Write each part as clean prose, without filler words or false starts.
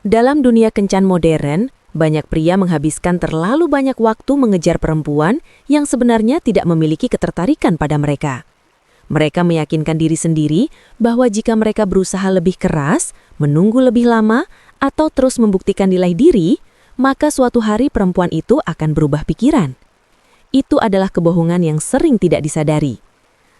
Dalam dunia kencan modern, banyak pria menghabiskan terlalu banyak waktu mengejar perempuan yang sebenarnya tidak memiliki ketertarikan pada mereka. Mereka meyakinkan diri sendiri bahwa jika mereka berusaha lebih keras, menunggu lebih lama, atau terus membuktikan nilai diri, maka suatu hari perempuan itu akan berubah pikiran. Itu adalah kebohongan yang sering tidak disadari.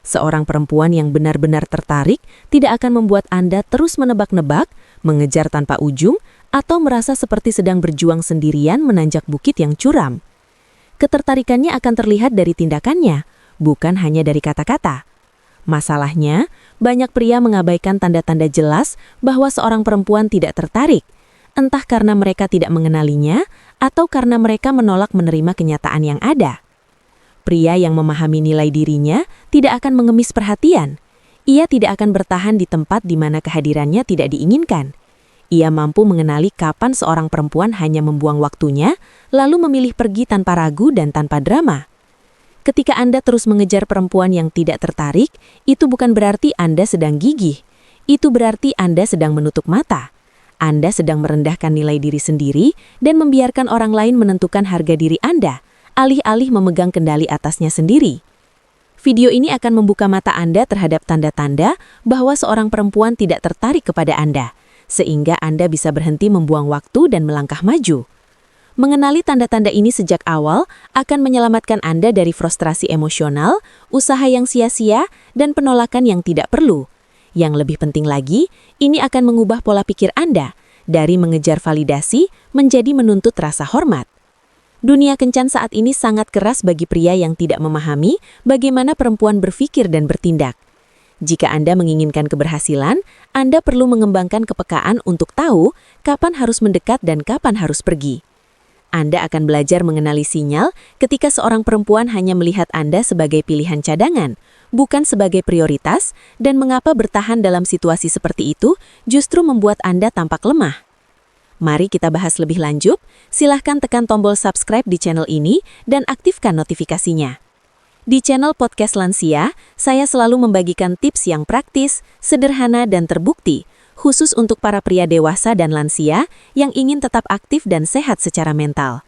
Seorang perempuan yang benar-benar tertarik tidak akan membuat Anda terus menebak-nebak, mengejar tanpa ujung, atau merasa seperti sedang berjuang sendirian menanjak bukit yang curam. Ketertarikannya akan terlihat dari tindakannya, bukan hanya dari kata-kata. Masalahnya, banyak pria mengabaikan tanda-tanda jelas bahwa seorang perempuan tidak tertarik, entah karena mereka tidak mengenalinya atau karena mereka menolak menerima kenyataan yang ada. Pria yang memahami nilai dirinya tidak akan mengemis perhatian. Ia tidak akan bertahan di tempat di mana kehadirannya tidak diinginkan. Ia mampu mengenali kapan seorang perempuan hanya membuang waktunya, lalu memilih pergi tanpa ragu dan tanpa drama. Ketika Anda terus mengejar perempuan yang tidak tertarik, itu bukan berarti Anda sedang gigih. Itu berarti Anda sedang menutup mata. Anda sedang merendahkan nilai diri sendiri dan membiarkan orang lain menentukan harga diri Anda, alih-alih memegang kendali atasnya sendiri. Video ini akan membuka mata Anda terhadap tanda-tanda bahwa seorang perempuan tidak tertarik kepada Anda, sehingga Anda bisa berhenti membuang waktu dan melangkah maju. Mengenali tanda-tanda ini sejak awal akan menyelamatkan Anda dari frustrasi emosional, usaha yang sia-sia, dan penolakan yang tidak perlu. Yang lebih penting lagi, ini akan mengubah pola pikir Anda dari mengejar validasi menjadi menuntut rasa hormat. Dunia kencan saat ini sangat keras bagi pria yang tidak memahami bagaimana perempuan berpikir dan bertindak. Jika Anda menginginkan keberhasilan, Anda perlu mengembangkan kepekaan untuk tahu kapan harus mendekat dan kapan harus pergi. Anda akan belajar mengenali sinyal ketika seorang perempuan hanya melihat Anda sebagai pilihan cadangan, bukan sebagai prioritas, dan mengapa bertahan dalam situasi seperti itu justru membuat Anda tampak lemah. Mari kita bahas lebih lanjut. Silahkan tekan tombol subscribe di channel ini dan aktifkan notifikasinya. Di channel Podcast Lansia, saya selalu membagikan tips yang praktis, sederhana, dan terbukti, khusus untuk para pria dewasa dan lansia yang ingin tetap aktif dan sehat secara mental.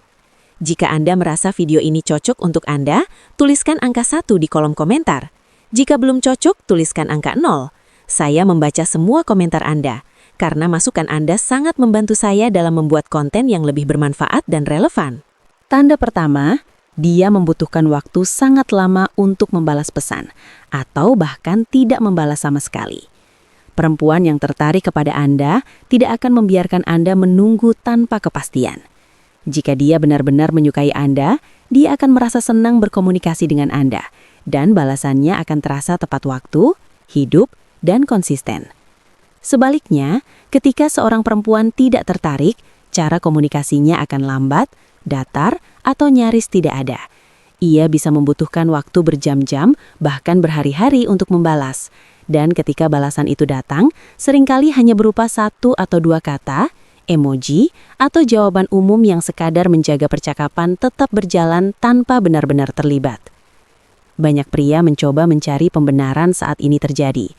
Jika Anda merasa video ini cocok untuk Anda, tuliskan angka 1 di kolom komentar. Jika belum cocok, tuliskan angka 0. Saya membaca semua komentar Anda, karena masukan Anda sangat membantu saya dalam membuat konten yang lebih bermanfaat dan relevan. Tanda pertama, dia membutuhkan waktu sangat lama untuk membalas pesan, atau bahkan tidak membalas sama sekali. Perempuan yang tertarik kepada Anda tidak akan membiarkan Anda menunggu tanpa kepastian. Jika dia benar-benar menyukai Anda, dia akan merasa senang berkomunikasi dengan Anda, dan balasannya akan terasa tepat waktu, hidup, dan konsisten. Sebaliknya, ketika seorang perempuan tidak tertarik, cara komunikasinya akan lambat, datar, atau nyaris tidak ada. Ia bisa membutuhkan waktu berjam-jam, bahkan berhari-hari untuk membalas. Dan ketika balasan itu datang, seringkali hanya berupa 1 atau 2 kata, emoji, atau jawaban umum yang sekadar menjaga percakapan tetap berjalan tanpa benar-benar terlibat. Banyak pria mencoba mencari pembenaran saat ini terjadi.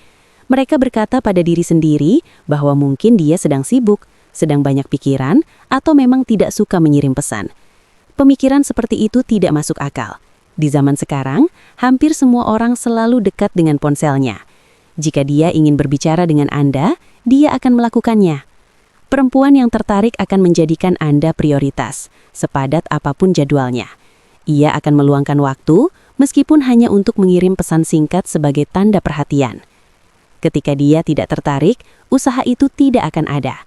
Mereka berkata pada diri sendiri bahwa mungkin dia sedang sibuk, sedang banyak pikiran, atau memang tidak suka mengirim pesan. Pemikiran seperti itu tidak masuk akal. Di zaman sekarang, hampir semua orang selalu dekat dengan ponselnya. Jika dia ingin berbicara dengan Anda, dia akan melakukannya. Perempuan yang tertarik akan menjadikan Anda prioritas, sepadat apapun jadwalnya. Ia akan meluangkan waktu, meskipun hanya untuk mengirim pesan singkat sebagai tanda perhatian. Ketika dia tidak tertarik, usaha itu tidak akan ada.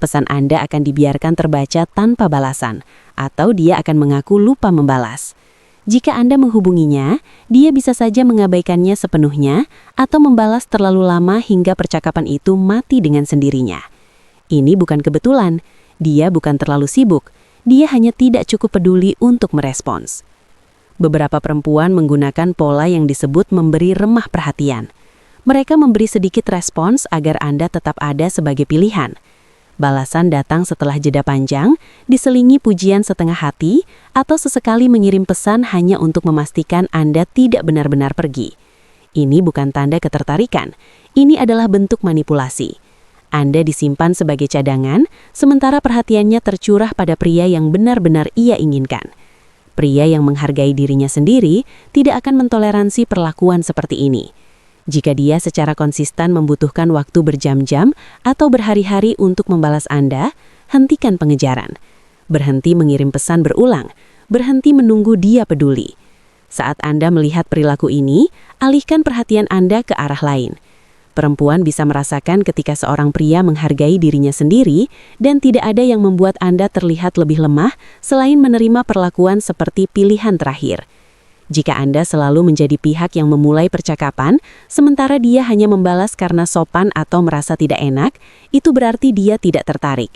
Pesan Anda akan dibiarkan terbaca tanpa balasan, atau dia akan mengaku lupa membalas. Jika Anda menghubunginya, dia bisa saja mengabaikannya sepenuhnya atau membalas terlalu lama hingga percakapan itu mati dengan sendirinya. Ini bukan kebetulan, dia bukan terlalu sibuk, dia hanya tidak cukup peduli untuk merespons. Beberapa perempuan menggunakan pola yang disebut memberi remah perhatian. Mereka memberi sedikit respons agar Anda tetap ada sebagai pilihan. Balasan datang setelah jeda panjang, diselingi pujian setengah hati, atau sesekali mengirim pesan hanya untuk memastikan Anda tidak benar-benar pergi. Ini bukan tanda ketertarikan, ini adalah bentuk manipulasi. Anda disimpan sebagai cadangan, sementara perhatiannya tercurah pada pria yang benar-benar ia inginkan. Pria yang menghargai dirinya sendiri tidak akan mentoleransi perlakuan seperti ini. Jika dia secara konsisten membutuhkan waktu berjam-jam atau berhari-hari untuk membalas Anda, hentikan pengejaran. Berhenti mengirim pesan berulang, berhenti menunggu dia peduli. Saat Anda melihat perilaku ini, alihkan perhatian Anda ke arah lain. Perempuan bisa merasakan ketika seorang pria menghargai dirinya sendiri dan tidak ada yang membuat Anda terlihat lebih lemah selain menerima perlakuan seperti pilihan terakhir. Jika Anda selalu menjadi pihak yang memulai percakapan, sementara dia hanya membalas karena sopan atau merasa tidak enak, itu berarti dia tidak tertarik.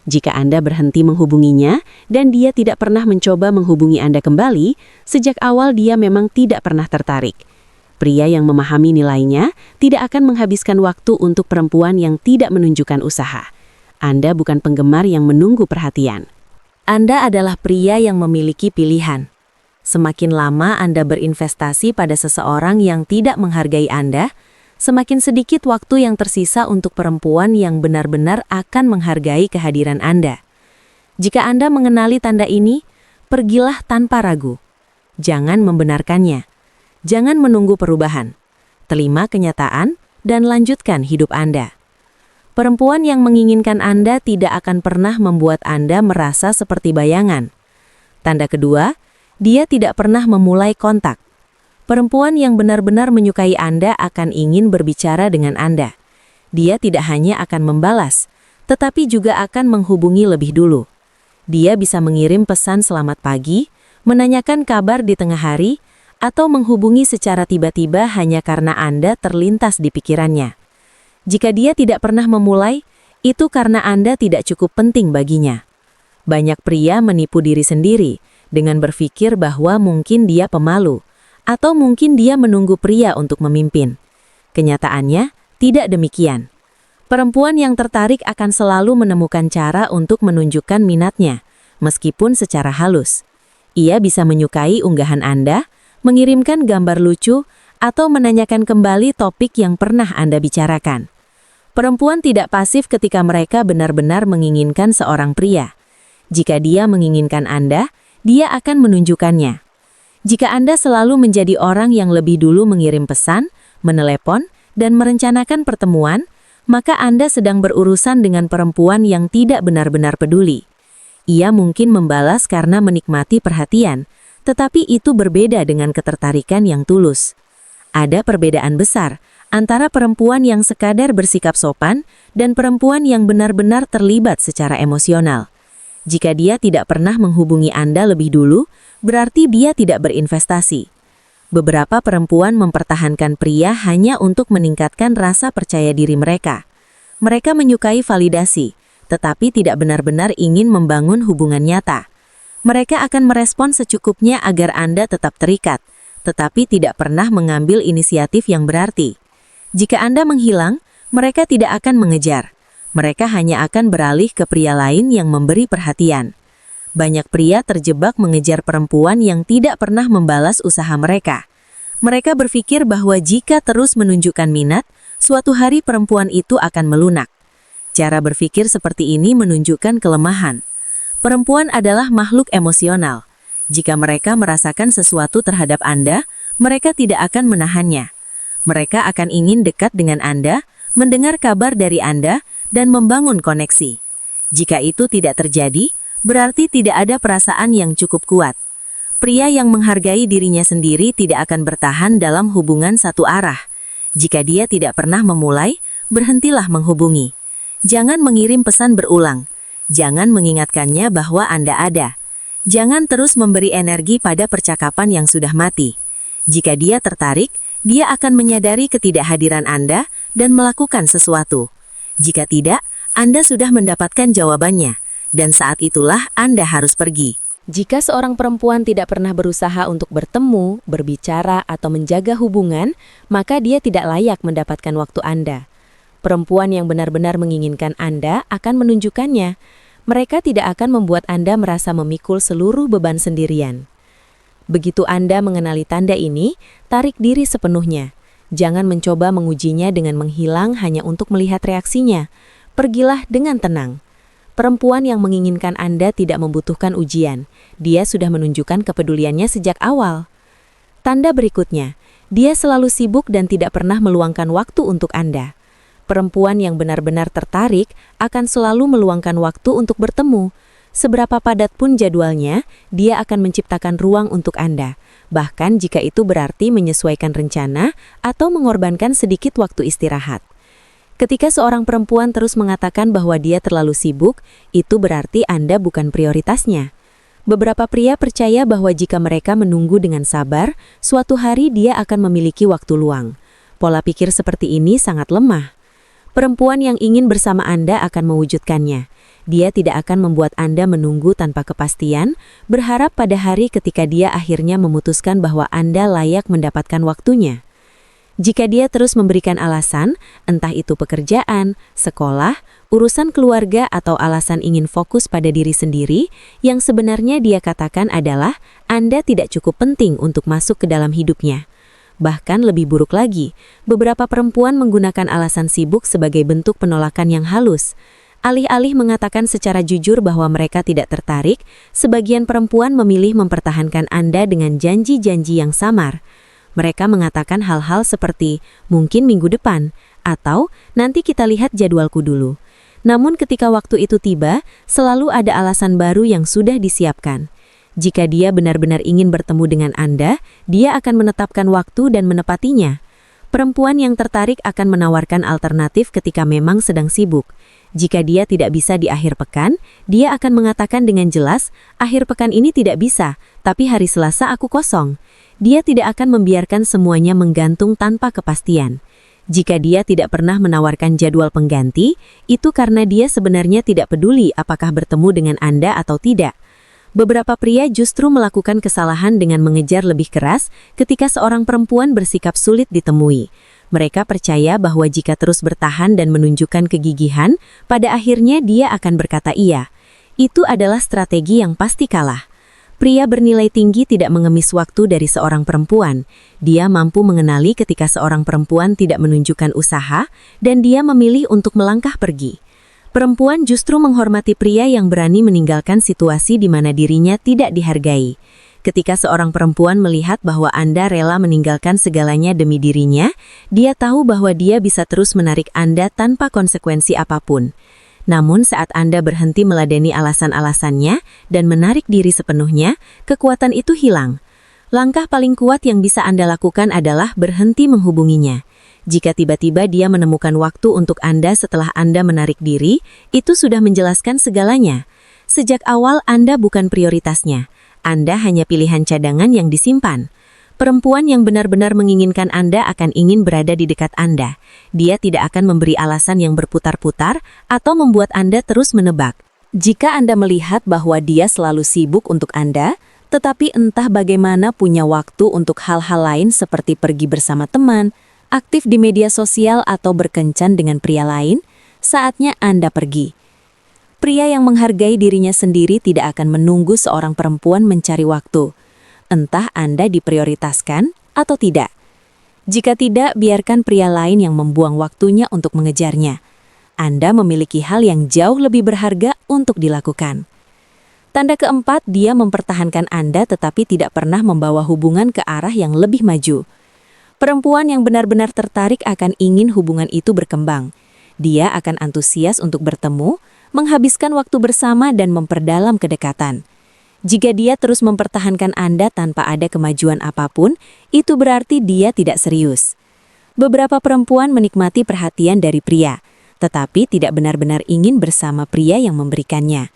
Jika Anda berhenti menghubunginya dan dia tidak pernah mencoba menghubungi Anda kembali, sejak awal dia memang tidak pernah tertarik. Pria yang memahami nilainya tidak akan menghabiskan waktu untuk perempuan yang tidak menunjukkan usaha. Anda bukan penggemar yang menunggu perhatian. Anda adalah pria yang memiliki pilihan. Semakin lama Anda berinvestasi pada seseorang yang tidak menghargai Anda, semakin sedikit waktu yang tersisa untuk perempuan yang benar-benar akan menghargai kehadiran Anda. Jika Anda mengenali tanda ini, pergilah tanpa ragu. Jangan membenarkannya. Jangan menunggu perubahan. Terima kenyataan dan lanjutkan hidup Anda. Perempuan yang menginginkan Anda tidak akan pernah membuat Anda merasa seperti bayangan. Tanda kedua, dia tidak pernah memulai kontak. Perempuan yang benar-benar menyukai Anda akan ingin berbicara dengan Anda. Dia tidak hanya akan membalas, tetapi juga akan menghubungi lebih dulu. Dia bisa mengirim pesan selamat pagi, menanyakan kabar di tengah hari, atau menghubungi secara tiba-tiba hanya karena Anda terlintas di pikirannya. Jika dia tidak pernah memulai, itu karena Anda tidak cukup penting baginya. Banyak pria menipu diri sendiri dengan berpikir bahwa mungkin dia pemalu, atau mungkin dia menunggu pria untuk memimpin. Kenyataannya, tidak demikian. Perempuan yang tertarik akan selalu menemukan cara untuk menunjukkan minatnya, meskipun secara halus. Ia bisa menyukai unggahan Anda, mengirimkan gambar lucu, atau menanyakan kembali topik yang pernah Anda bicarakan. Perempuan tidak pasif ketika mereka benar-benar menginginkan seorang pria. Jika dia menginginkan Anda, dia akan menunjukkannya. Jika Anda selalu menjadi orang yang lebih dulu mengirim pesan, menelepon, dan merencanakan pertemuan, maka Anda sedang berurusan dengan perempuan yang tidak benar-benar peduli. Ia mungkin membalas karena menikmati perhatian, tetapi itu berbeda dengan ketertarikan yang tulus. Ada perbedaan besar antara perempuan yang sekadar bersikap sopan dan perempuan yang benar-benar terlibat secara emosional. Jika dia tidak pernah menghubungi Anda lebih dulu, berarti dia tidak berinvestasi. Beberapa perempuan mempertahankan pria hanya untuk meningkatkan rasa percaya diri mereka. Mereka menyukai validasi, tetapi tidak benar-benar ingin membangun hubungan nyata. Mereka akan merespon secukupnya agar Anda tetap terikat, tetapi tidak pernah mengambil inisiatif yang berarti. Jika Anda menghilang, mereka tidak akan mengejar. Mereka hanya akan beralih ke pria lain yang memberi perhatian. Banyak pria terjebak mengejar perempuan yang tidak pernah membalas usaha mereka. Mereka berpikir bahwa jika terus menunjukkan minat, suatu hari perempuan itu akan melunak. Cara berpikir seperti ini menunjukkan kelemahan. Perempuan adalah makhluk emosional. Jika mereka merasakan sesuatu terhadap Anda, mereka tidak akan menahannya. Mereka akan ingin dekat dengan Anda, mendengar kabar dari Anda, dan membangun koneksi. Jika itu tidak terjadi, berarti tidak ada perasaan yang cukup kuat. Pria yang menghargai dirinya sendiri tidak akan bertahan dalam hubungan satu arah. Jika dia tidak pernah memulai, berhentilah menghubungi. Jangan mengirim pesan berulang. Jangan mengingatkannya bahwa Anda ada. Jangan terus memberi energi pada percakapan yang sudah mati. Jika dia tertarik, dia akan menyadari ketidakhadiran Anda dan melakukan sesuatu. Jika tidak, Anda sudah mendapatkan jawabannya, dan saat itulah Anda harus pergi. Jika seorang perempuan tidak pernah berusaha untuk bertemu, berbicara, atau menjaga hubungan, maka dia tidak layak mendapatkan waktu Anda. Perempuan yang benar-benar menginginkan Anda akan menunjukkannya. Mereka tidak akan membuat Anda merasa memikul seluruh beban sendirian. Begitu Anda mengenali tanda ini, tarik diri sepenuhnya. Jangan mencoba mengujinya dengan menghilang hanya untuk melihat reaksinya. Pergilah dengan tenang. Perempuan yang menginginkan Anda tidak membutuhkan ujian. Dia sudah menunjukkan kepeduliannya sejak awal. Tanda berikutnya, dia selalu sibuk dan tidak pernah meluangkan waktu untuk Anda. Perempuan yang benar-benar tertarik akan selalu meluangkan waktu untuk bertemu. Seberapa padat pun jadwalnya, dia akan menciptakan ruang untuk Anda. Bahkan jika itu berarti menyesuaikan rencana atau mengorbankan sedikit waktu istirahat. Ketika seorang perempuan terus mengatakan bahwa dia terlalu sibuk, itu berarti Anda bukan prioritasnya. Beberapa pria percaya bahwa jika mereka menunggu dengan sabar, suatu hari dia akan memiliki waktu luang. Pola pikir seperti ini sangat lemah. Perempuan yang ingin bersama Anda akan mewujudkannya. Dia tidak akan membuat Anda menunggu tanpa kepastian, berharap pada hari ketika dia akhirnya memutuskan bahwa Anda layak mendapatkan waktunya. Jika dia terus memberikan alasan, entah itu pekerjaan, sekolah, urusan keluarga atau alasan ingin fokus pada diri sendiri, yang sebenarnya dia katakan adalah Anda tidak cukup penting untuk masuk ke dalam hidupnya. Bahkan lebih buruk lagi, beberapa perempuan menggunakan alasan sibuk sebagai bentuk penolakan yang halus. Alih-alih mengatakan secara jujur bahwa mereka tidak tertarik, sebagian perempuan memilih mempertahankan Anda dengan janji-janji yang samar. Mereka mengatakan hal-hal seperti, mungkin minggu depan, atau nanti kita lihat jadwalku dulu. Namun ketika waktu itu tiba, selalu ada alasan baru yang sudah disiapkan. Jika dia benar-benar ingin bertemu dengan Anda, dia akan menetapkan waktu dan menepatinya. Perempuan yang tertarik akan menawarkan alternatif ketika memang sedang sibuk. Jika dia tidak bisa di akhir pekan, dia akan mengatakan dengan jelas, akhir pekan ini tidak bisa, tapi hari Selasa aku kosong. Dia tidak akan membiarkan semuanya menggantung tanpa kepastian. Jika dia tidak pernah menawarkan jadwal pengganti, itu karena dia sebenarnya tidak peduli apakah bertemu dengan Anda atau tidak. Beberapa pria justru melakukan kesalahan dengan mengejar lebih keras ketika seorang perempuan bersikap sulit ditemui. Mereka percaya bahwa jika terus bertahan dan menunjukkan kegigihan, pada akhirnya dia akan berkata iya. Itu adalah strategi yang pasti kalah. Pria bernilai tinggi tidak mengemis waktu dari seorang perempuan. Dia mampu mengenali ketika seorang perempuan tidak menunjukkan usaha, dan dia memilih untuk melangkah pergi. Perempuan justru menghormati pria yang berani meninggalkan situasi di mana dirinya tidak dihargai. Ketika seorang perempuan melihat bahwa Anda rela meninggalkan segalanya demi dirinya, dia tahu bahwa dia bisa terus menarik Anda tanpa konsekuensi apapun. Namun saat Anda berhenti meladeni alasan-alasannya dan menarik diri sepenuhnya, kekuatan itu hilang. Langkah paling kuat yang bisa Anda lakukan adalah berhenti menghubunginya. Jika tiba-tiba dia menemukan waktu untuk Anda setelah Anda menarik diri, itu sudah menjelaskan segalanya. Sejak awal Anda bukan prioritasnya. Anda hanya pilihan cadangan yang disimpan. Perempuan yang benar-benar menginginkan Anda akan ingin berada di dekat Anda. Dia tidak akan memberi alasan yang berputar-putar atau membuat Anda terus menebak. Jika Anda melihat bahwa dia selalu sibuk untuk Anda, tetapi entah bagaimana punya waktu untuk hal-hal lain seperti pergi bersama teman, aktif di media sosial atau berkencan dengan pria lain, saatnya Anda pergi. Pria yang menghargai dirinya sendiri tidak akan menunggu seorang perempuan mencari waktu. Entah Anda diprioritaskan atau tidak. Jika tidak, biarkan pria lain yang membuang waktunya untuk mengejarnya. Anda memiliki hal yang jauh lebih berharga untuk dilakukan. Tanda keempat, dia mempertahankan Anda tetapi tidak pernah membawa hubungan ke arah yang lebih maju. Perempuan yang benar-benar tertarik akan ingin hubungan itu berkembang. Dia akan antusias untuk bertemu, menghabiskan waktu bersama dan memperdalam kedekatan. Jika dia terus mempertahankan Anda tanpa ada kemajuan apapun, itu berarti dia tidak serius. Beberapa perempuan menikmati perhatian dari pria, tetapi tidak benar-benar ingin bersama pria yang memberikannya.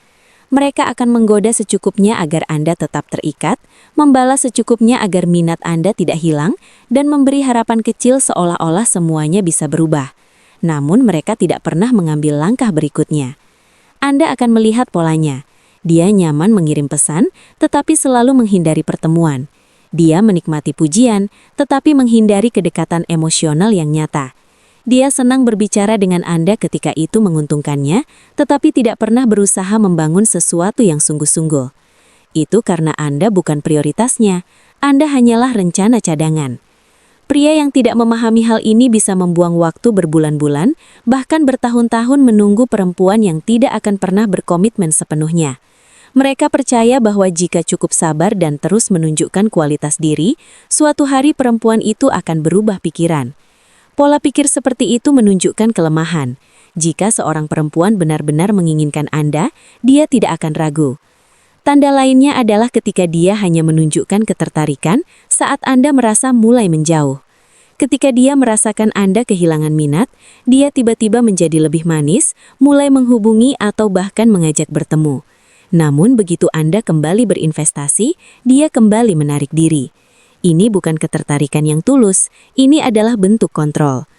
Mereka akan menggoda secukupnya agar Anda tetap terikat, membalas secukupnya agar minat Anda tidak hilang, dan memberi harapan kecil seolah-olah semuanya bisa berubah. Namun mereka tidak pernah mengambil langkah berikutnya. Anda akan melihat polanya. Dia nyaman mengirim pesan, tetapi selalu menghindari pertemuan. Dia menikmati pujian, tetapi menghindari kedekatan emosional yang nyata. Dia senang berbicara dengan Anda ketika itu menguntungkannya, tetapi tidak pernah berusaha membangun sesuatu yang sungguh-sungguh. Itu karena Anda bukan prioritasnya, Anda hanyalah rencana cadangan. Pria yang tidak memahami hal ini bisa membuang waktu berbulan-bulan, bahkan bertahun-tahun menunggu perempuan yang tidak akan pernah berkomitmen sepenuhnya. Mereka percaya bahwa jika cukup sabar dan terus menunjukkan kualitas diri, suatu hari perempuan itu akan berubah pikiran. Pola pikir seperti itu menunjukkan kelemahan. Jika seorang perempuan benar-benar menginginkan Anda, dia tidak akan ragu. Tanda lainnya adalah ketika dia hanya menunjukkan ketertarikan saat Anda merasa mulai menjauh. Ketika dia merasakan Anda kehilangan minat, dia tiba-tiba menjadi lebih manis, mulai menghubungi atau bahkan mengajak bertemu. Namun begitu Anda kembali berinvestasi, dia kembali menarik diri. Ini bukan ketertarikan yang tulus, ini adalah bentuk kontrol.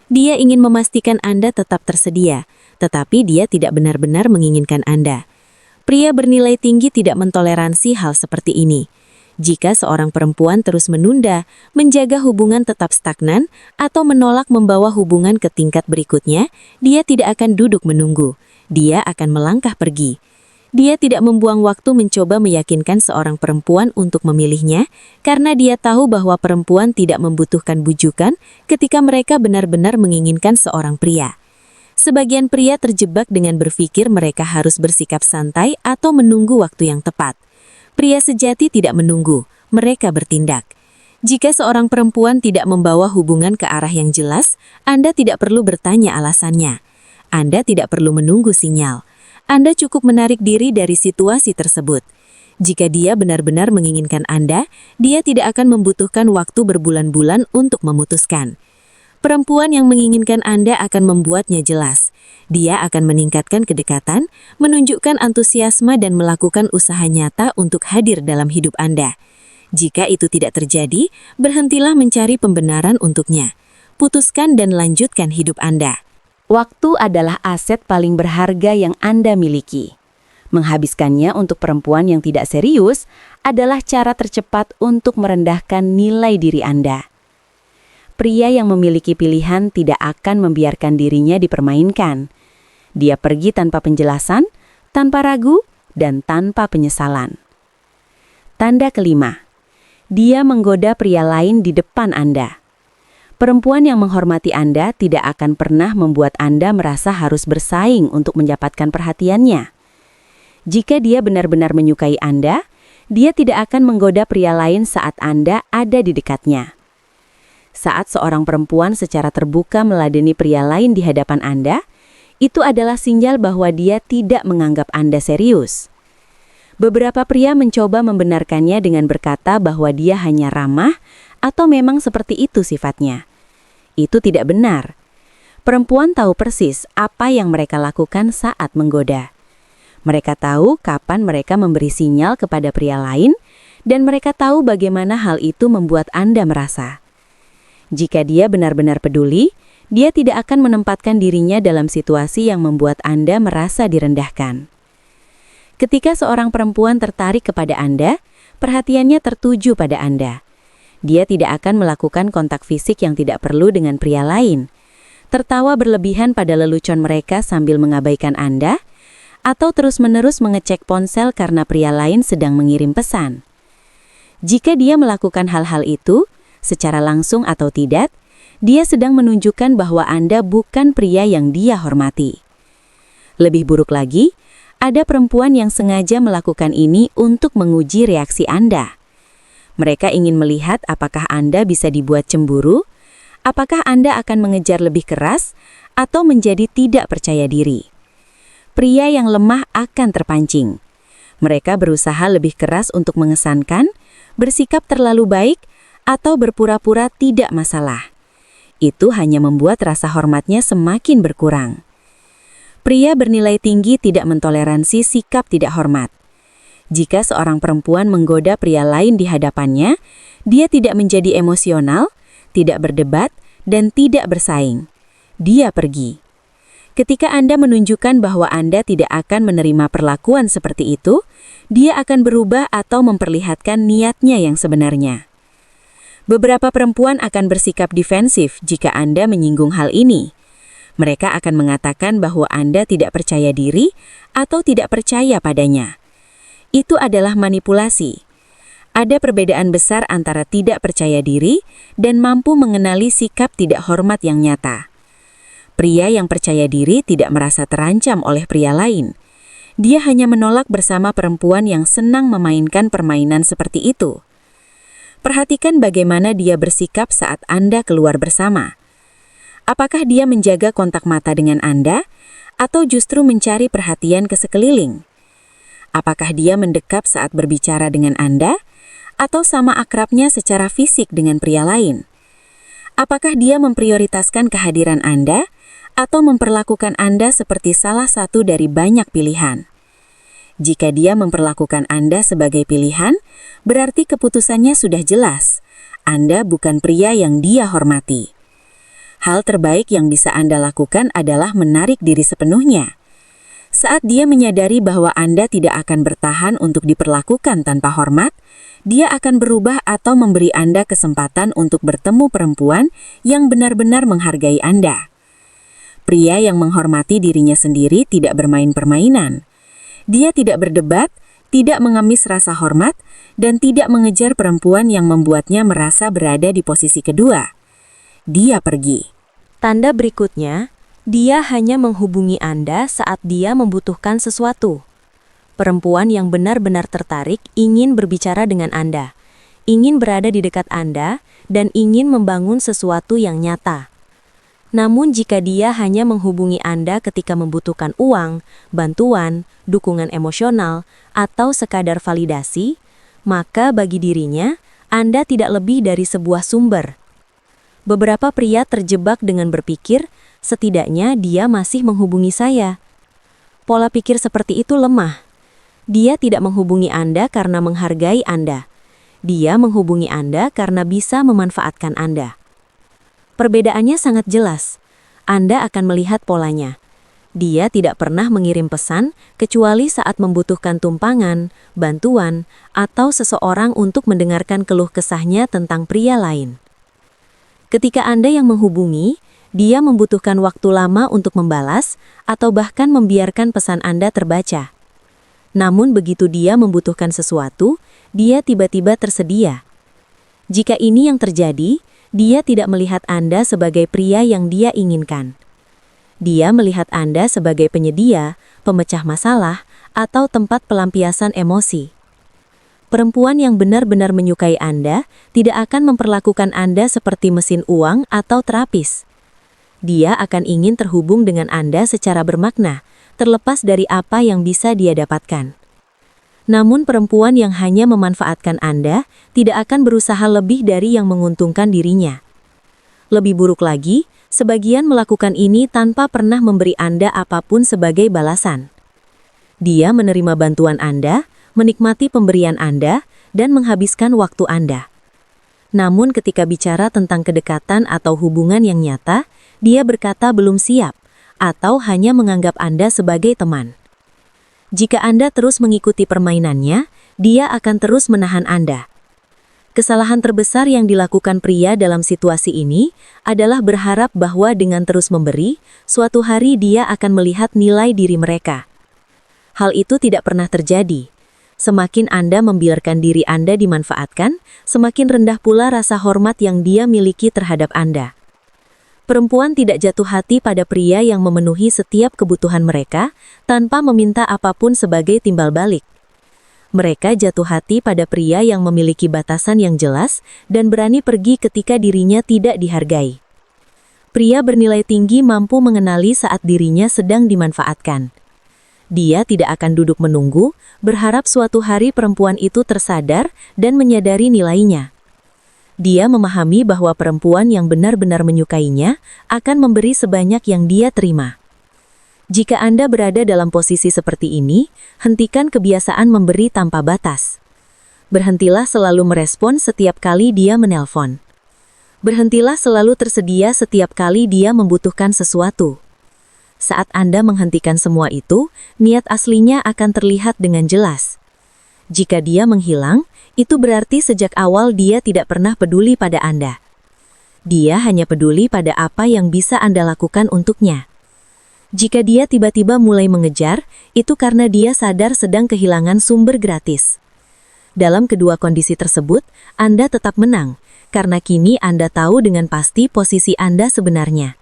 Dia ingin memastikan Anda tetap tersedia, tetapi dia tidak benar-benar menginginkan Anda. Pria bernilai tinggi tidak mentoleransi hal seperti ini. Jika seorang perempuan terus menunda, menjaga hubungan tetap stagnan, atau menolak membawa hubungan ke tingkat berikutnya, dia tidak akan duduk menunggu. Dia akan melangkah pergi. Dia tidak membuang waktu mencoba meyakinkan seorang perempuan untuk memilihnya, karena dia tahu bahwa perempuan tidak membutuhkan bujukan ketika mereka benar-benar menginginkan seorang pria. Sebagian pria terjebak dengan berpikir mereka harus bersikap santai atau menunggu waktu yang tepat. Pria sejati tidak menunggu, mereka bertindak. Jika seorang perempuan tidak membawa hubungan ke arah yang jelas, Anda tidak perlu bertanya alasannya. Anda tidak perlu menunggu sinyal. Anda cukup menarik diri dari situasi tersebut. Jika dia benar-benar menginginkan Anda, dia tidak akan membutuhkan waktu berbulan-bulan untuk memutuskan. Perempuan yang menginginkan Anda akan membuatnya jelas. Dia akan meningkatkan kedekatan, menunjukkan antusiasme dan melakukan usaha nyata untuk hadir dalam hidup Anda. Jika itu tidak terjadi, berhentilah mencari pembenaran untuknya. Putuskan dan lanjutkan hidup Anda. Waktu adalah aset paling berharga yang Anda miliki. Menghabiskannya untuk perempuan yang tidak serius adalah cara tercepat untuk merendahkan nilai diri Anda. Pria yang memiliki pilihan tidak akan membiarkan dirinya dipermainkan. Dia pergi tanpa penjelasan, tanpa ragu, dan tanpa penyesalan. Tanda kelima, dia menggoda pria lain di depan Anda. Perempuan yang menghormati Anda tidak akan pernah membuat Anda merasa harus bersaing untuk mendapatkan perhatiannya. Jika dia benar-benar menyukai Anda, dia tidak akan menggoda pria lain saat Anda ada di dekatnya. Saat seorang perempuan secara terbuka meladeni pria lain di hadapan Anda, itu adalah sinyal bahwa dia tidak menganggap Anda serius. Beberapa pria mencoba membenarkannya dengan berkata bahwa dia hanya ramah atau memang seperti itu sifatnya. Itu tidak benar. Perempuan tahu persis apa yang mereka lakukan saat menggoda. Mereka tahu kapan mereka memberi sinyal kepada pria lain, dan mereka tahu bagaimana hal itu membuat Anda merasa. Jika dia benar-benar peduli, dia tidak akan menempatkan dirinya dalam situasi yang membuat Anda merasa direndahkan. Ketika seorang perempuan tertarik kepada Anda, perhatiannya tertuju pada Anda. Dia tidak akan melakukan kontak fisik yang tidak perlu dengan pria lain, tertawa berlebihan pada lelucon mereka sambil mengabaikan Anda, atau terus-menerus mengecek ponsel karena pria lain sedang mengirim pesan. Jika dia melakukan hal-hal itu, secara langsung atau tidak, dia sedang menunjukkan bahwa Anda bukan pria yang dia hormati. Lebih buruk lagi, ada perempuan yang sengaja melakukan ini untuk menguji reaksi Anda. Mereka ingin melihat apakah Anda bisa dibuat cemburu, apakah Anda akan mengejar lebih keras, atau menjadi tidak percaya diri. Pria yang lemah akan terpancing. Mereka berusaha lebih keras untuk mengesankan, bersikap terlalu baik, atau berpura-pura tidak masalah. Itu hanya membuat rasa hormatnya semakin berkurang. Pria bernilai tinggi tidak mentoleransi sikap tidak hormat. Jika seorang perempuan menggoda pria lain di hadapannya, dia tidak menjadi emosional, tidak berdebat, dan tidak bersaing. Dia pergi. Ketika Anda menunjukkan bahwa Anda tidak akan menerima perlakuan seperti itu, dia akan berubah atau memperlihatkan niatnya yang sebenarnya. Beberapa perempuan akan bersikap defensif jika Anda menyinggung hal ini. Mereka akan mengatakan bahwa Anda tidak percaya diri atau tidak percaya padanya. Itu adalah manipulasi. Ada perbedaan besar antara tidak percaya diri dan mampu mengenali sikap tidak hormat yang nyata. Pria yang percaya diri tidak merasa terancam oleh pria lain. Dia hanya menolak bersama perempuan yang senang memainkan permainan seperti itu. Perhatikan bagaimana dia bersikap saat Anda keluar bersama. Apakah dia menjaga kontak mata dengan Anda atau justru mencari perhatian ke sekeliling? Apakah dia mendekap saat berbicara dengan Anda atau sama akrabnya secara fisik dengan pria lain? Apakah dia memprioritaskan kehadiran Anda atau memperlakukan Anda seperti salah satu dari banyak pilihan? Jika dia memperlakukan Anda sebagai pilihan, berarti keputusannya sudah jelas. Anda bukan pria yang dia hormati. Hal terbaik yang bisa Anda lakukan adalah menarik diri sepenuhnya. Saat dia menyadari bahwa Anda tidak akan bertahan untuk diperlakukan tanpa hormat, dia akan berubah atau memberi Anda kesempatan untuk bertemu perempuan yang benar-benar menghargai Anda. Pria yang menghormati dirinya sendiri tidak bermain permainan. Dia tidak berdebat, tidak mengemis rasa hormat, dan tidak mengejar perempuan yang membuatnya merasa berada di posisi kedua. Dia pergi. Tanda berikutnya, dia hanya menghubungi Anda saat dia membutuhkan sesuatu. Perempuan yang benar-benar tertarik ingin berbicara dengan Anda, ingin berada di dekat Anda, dan ingin membangun sesuatu yang nyata. Namun jika dia hanya menghubungi Anda ketika membutuhkan uang, bantuan, dukungan emosional, atau sekadar validasi, maka bagi dirinya, Anda tidak lebih dari sebuah sumber. Beberapa pria terjebak dengan berpikir, setidaknya dia masih menghubungi saya. Pola pikir seperti itu lemah. Dia tidak menghubungi Anda karena menghargai Anda. Dia menghubungi Anda karena bisa memanfaatkan Anda. Perbedaannya sangat jelas. Anda akan melihat polanya. Dia tidak pernah mengirim pesan kecuali saat membutuhkan tumpangan, bantuan, atau seseorang untuk mendengarkan keluh kesahnya tentang pria lain. Ketika Anda yang menghubungi, dia membutuhkan waktu lama untuk membalas atau bahkan membiarkan pesan Anda terbaca. Namun begitu dia membutuhkan sesuatu, dia tiba-tiba tersedia. Jika ini yang terjadi, dia tidak melihat Anda sebagai pria yang dia inginkan. Dia melihat Anda sebagai penyedia, pemecah masalah, atau tempat pelampiasan emosi. Perempuan yang benar-benar menyukai Anda tidak akan memperlakukan Anda seperti mesin uang atau terapis. Dia akan ingin terhubung dengan Anda secara bermakna, terlepas dari apa yang bisa dia dapatkan. Namun perempuan yang hanya memanfaatkan Anda tidak akan berusaha lebih dari yang menguntungkan dirinya. Lebih buruk lagi, sebagian melakukan ini tanpa pernah memberi Anda apapun sebagai balasan. Dia menerima bantuan Anda, menikmati pemberian Anda, dan menghabiskan waktu Anda. Namun ketika bicara tentang kedekatan atau hubungan yang nyata, dia berkata belum siap, atau hanya menganggap Anda sebagai teman. Jika Anda terus mengikuti permainannya, dia akan terus menahan Anda. Kesalahan terbesar yang dilakukan pria dalam situasi ini adalah berharap bahwa dengan terus memberi, suatu hari dia akan melihat nilai diri mereka. Hal itu tidak pernah terjadi. Semakin Anda membiarkan diri Anda dimanfaatkan, semakin rendah pula rasa hormat yang dia miliki terhadap Anda. Perempuan tidak jatuh hati pada pria yang memenuhi setiap kebutuhan mereka tanpa meminta apapun sebagai timbal balik. Mereka jatuh hati pada pria yang memiliki batasan yang jelas dan berani pergi ketika dirinya tidak dihargai. Pria bernilai tinggi mampu mengenali saat dirinya sedang dimanfaatkan. Dia tidak akan duduk menunggu, berharap suatu hari perempuan itu tersadar dan menyadari nilainya. Dia memahami bahwa perempuan yang benar-benar menyukainya akan memberi sebanyak yang dia terima. Jika Anda berada dalam posisi seperti ini, hentikan kebiasaan memberi tanpa batas. Berhentilah selalu merespon setiap kali dia menelpon. Berhentilah selalu tersedia setiap kali dia membutuhkan sesuatu. Saat Anda menghentikan semua itu, niat aslinya akan terlihat dengan jelas. Jika dia menghilang, itu berarti sejak awal dia tidak pernah peduli pada Anda. Dia hanya peduli pada apa yang bisa Anda lakukan untuknya. Jika dia tiba-tiba mulai mengejar, itu karena dia sadar sedang kehilangan sumber gratis. Dalam kedua kondisi tersebut, Anda tetap menang, karena kini Anda tahu dengan pasti posisi Anda sebenarnya.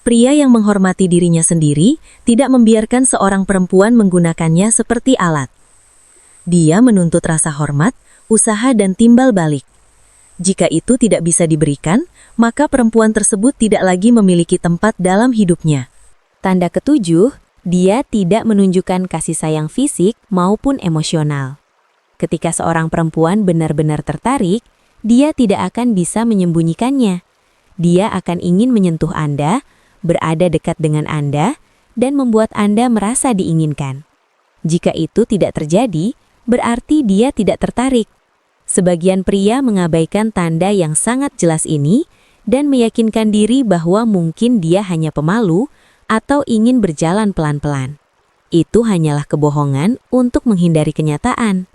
Pria yang menghormati dirinya sendiri tidak membiarkan seorang perempuan menggunakannya seperti alat. Dia menuntut rasa hormat, usaha dan timbal balik. Jika itu tidak bisa diberikan, maka perempuan tersebut tidak lagi memiliki tempat dalam hidupnya. Tanda ketujuh, dia tidak menunjukkan kasih sayang fisik maupun emosional. Ketika seorang perempuan benar-benar tertarik, dia tidak akan bisa menyembunyikannya. Dia akan ingin menyentuh Anda, berada dekat dengan Anda, dan membuat Anda merasa diinginkan. Jika itu tidak terjadi, berarti dia tidak tertarik. Sebagian pria mengabaikan tanda yang sangat jelas ini dan meyakinkan diri bahwa mungkin dia hanya pemalu atau ingin berjalan pelan-pelan. Itu hanyalah kebohongan untuk menghindari kenyataan.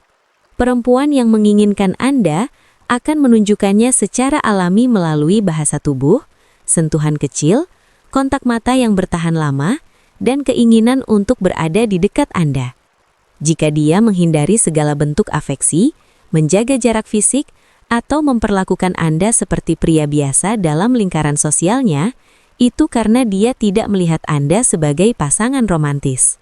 Perempuan yang menginginkan Anda akan menunjukkannya secara alami melalui bahasa tubuh, sentuhan kecil, kontak mata yang bertahan lama, dan keinginan untuk berada di dekat Anda. Jika dia menghindari segala bentuk afeksi, menjaga jarak fisik, atau memperlakukan Anda seperti pria biasa dalam lingkaran sosialnya, itu karena dia tidak melihat Anda sebagai pasangan romantis.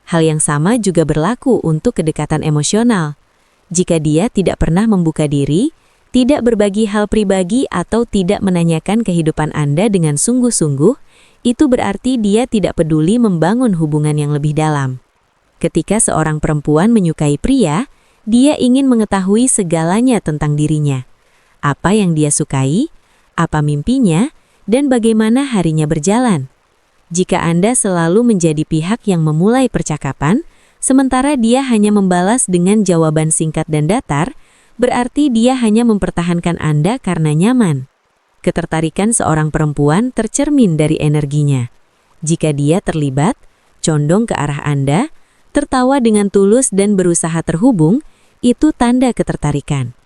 Hal yang sama juga berlaku untuk kedekatan emosional. Jika dia tidak pernah membuka diri, tidak berbagi hal pribadi atau tidak menanyakan kehidupan Anda dengan sungguh-sungguh, itu berarti dia tidak peduli membangun hubungan yang lebih dalam. Ketika seorang perempuan menyukai pria, dia ingin mengetahui segalanya tentang dirinya. Apa yang dia sukai, apa mimpinya, dan bagaimana harinya berjalan. Jika Anda selalu menjadi pihak yang memulai percakapan, sementara dia hanya membalas dengan jawaban singkat dan datar, berarti dia hanya mempertahankan Anda karena nyaman. Ketertarikan seorang perempuan tercermin dari energinya. Jika dia terlibat, condong ke arah Anda, tertawa dengan tulus dan berusaha terhubung, itu tanda ketertarikan.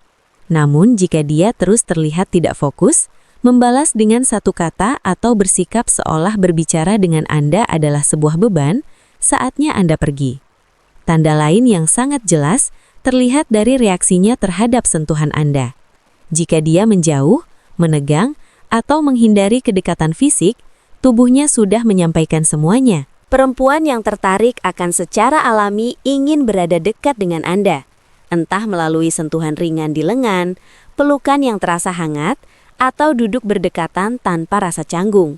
Namun jika dia terus terlihat tidak fokus, membalas dengan satu kata atau bersikap seolah berbicara dengan Anda adalah sebuah beban, saatnya Anda pergi. Tanda lain yang sangat jelas terlihat dari reaksinya terhadap sentuhan Anda. Jika dia menjauh, menegang, atau menghindari kedekatan fisik, tubuhnya sudah menyampaikan semuanya. Perempuan yang tertarik akan secara alami ingin berada dekat dengan Anda, entah melalui sentuhan ringan di lengan, pelukan yang terasa hangat, atau duduk berdekatan tanpa rasa canggung.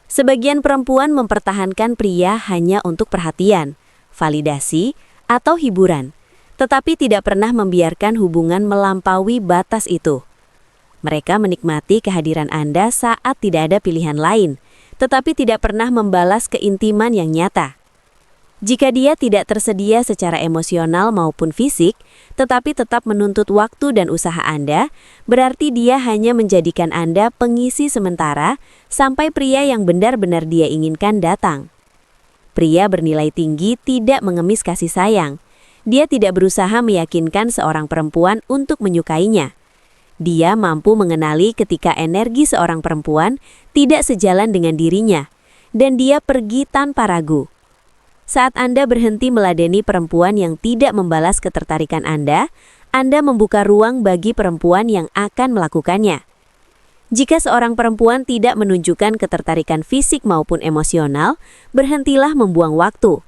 Sebagian perempuan mempertahankan pria hanya untuk perhatian, validasi, atau hiburan, tetapi tidak pernah membiarkan hubungan melampaui batas itu. Mereka menikmati kehadiran Anda saat tidak ada pilihan lain, tetapi tidak pernah membalas keintiman yang nyata. Jika dia tidak tersedia secara emosional maupun fisik, tetapi tetap menuntut waktu dan usaha Anda, berarti dia hanya menjadikan Anda pengisi sementara sampai pria yang benar-benar dia inginkan datang. Pria bernilai tinggi tidak mengemis kasih sayang. Dia tidak berusaha meyakinkan seorang perempuan untuk menyukainya. Dia mampu mengenali ketika energi seorang perempuan tidak sejalan dengan dirinya, dan dia pergi tanpa ragu. Saat Anda berhenti meladeni perempuan yang tidak membalas ketertarikan Anda membuka ruang bagi perempuan yang akan melakukannya. Jika seorang perempuan tidak menunjukkan ketertarikan fisik maupun emosional, berhentilah membuang waktu.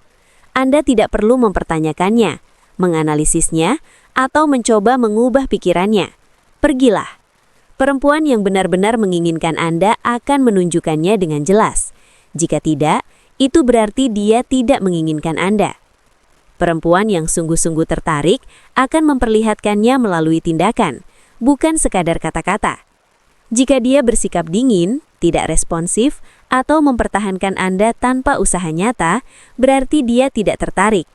Anda tidak perlu mempertanyakannya, menganalisisnya, atau mencoba mengubah pikirannya. Pergilah. Perempuan yang benar-benar menginginkan Anda akan menunjukkannya dengan jelas. Jika tidak, itu berarti dia tidak menginginkan Anda. Perempuan yang sungguh-sungguh tertarik akan memperlihatkannya melalui tindakan, bukan sekadar kata-kata. Jika dia bersikap dingin, tidak responsif, atau mempertahankan Anda tanpa usaha nyata, berarti dia tidak tertarik.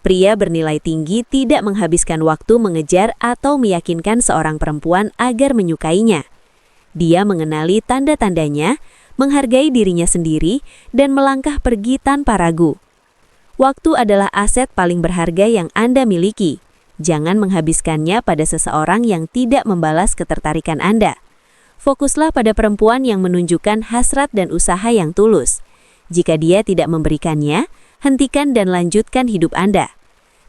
Pria bernilai tinggi tidak menghabiskan waktu mengejar atau meyakinkan seorang perempuan agar menyukainya. Dia mengenali tanda-tandanya, menghargai dirinya sendiri, dan melangkah pergi tanpa ragu. Waktu adalah aset paling berharga yang Anda miliki. Jangan menghabiskannya pada seseorang yang tidak membalas ketertarikan Anda. Fokuslah pada perempuan yang menunjukkan hasrat dan usaha yang tulus. Jika dia tidak memberikannya, hentikan dan lanjutkan hidup Anda.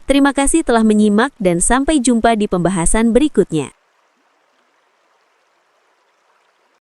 Terima kasih telah menyimak dan sampai jumpa di pembahasan berikutnya.